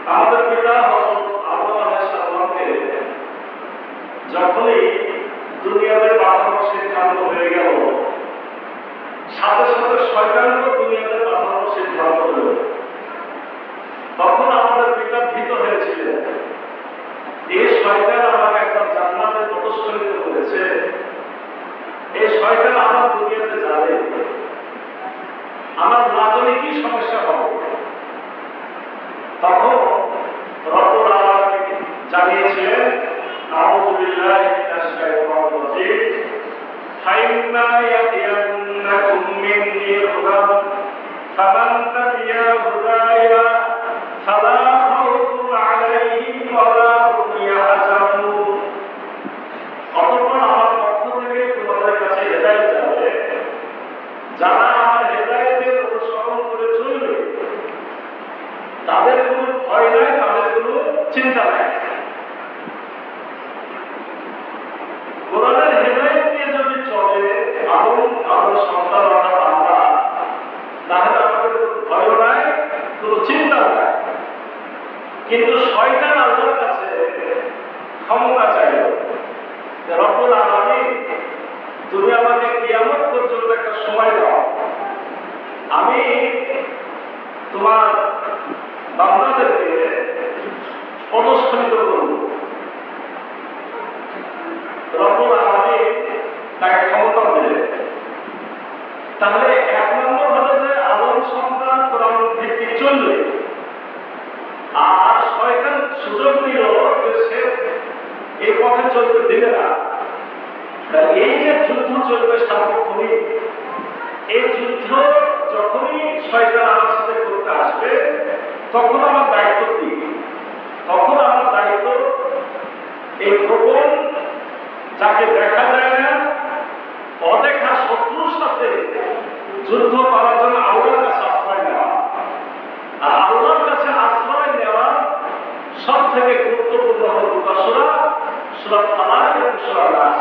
আমাদের পিতা হযরত আদম আলাইহিস সালামকে যখনই দুনিয়াতে পাঠানোর সিদ্ধান্ত হয়ে গেল, সাথে সাথে শয়তানকে দুনিয়াতে পাঠানোর সিদ্ধান্ত হলো। তখন আমাদের পিতা ভীত হয়েছিলেন, এই শয়তান আমাকে একটা জান্নাতে প্রতিষ্ঠিত করেছে, এই শয়তান আমার দুনিয়াতে যাবে, আমার না জানি কি সমস্যা হবে। তখন রব্বুল আলামিন জানিয়েছিলেন, আউযু বিল্লাহি মিনাশ শাইতানির রাজীম, ফাইম্মা ইয়াতিয়ান্নাকুম মিন্নী হুদান ফামান তাবি'a হুদায়া ফালা খাউফুন আলাইহিম ওয়ালা হুম ইয়াহজানুন। অতঃপর আমার পক্ষ থেকে তোমাদের কাছে হেদায়েত যাবে, যারা আমার হেদায়েতের অনুসরণ করে চলবে তাদের কোনো ভয় নাই, তাদের কোনো চিন্তা নাই। কোরআনের হেদায়েত নিয়ে যদি চলে আদম সন্তান অর্থাৎ আমরা, তাহলে আমাদের কোনো ভয় নাই, কোনো চিন্তা নাই। কিন্তু শয়তান আল্লাহর কাছে ক্ষমতা চাইল, রব্বুল আলামিন তুমি আমাকে কিয়ামত পর্যন্ত একটা সময় দাও, আমি তোমার বান্দাদেরকে পদস্খলিত করব। রব্বুল আলামিন তাকে ক্ষমতা দিলেন। তাহলে এক নম্বর হলো যে আদম সন্তান কোরআন ভিত্তিক চলবে, আর শয়তান সুযোগ দিল যে সে এই পথে চলতে দিবে না। এই যে যুদ্ধ চলবে সার্বক্ষণিক, এই যুদ্ধ যখনই শয়তান আমার সাথে করতে আসবে, তখন আমার দায়িত্ব কি? তখন আমার দায়িত্ব এই গোপন, যাকে দেখা যায় না, অদেখা শত্রুর সাথে যুদ্ধ করার জন্য আল্লাহর কাছে আশ্রয় নেওয়া। আর আল্লাহর কাছে আশ্রয় নেওয়া সব থেকে গুরুত্বপূর্ণ হল দুটো সূরা, সূরা ফালাক এবং সূরা নাস।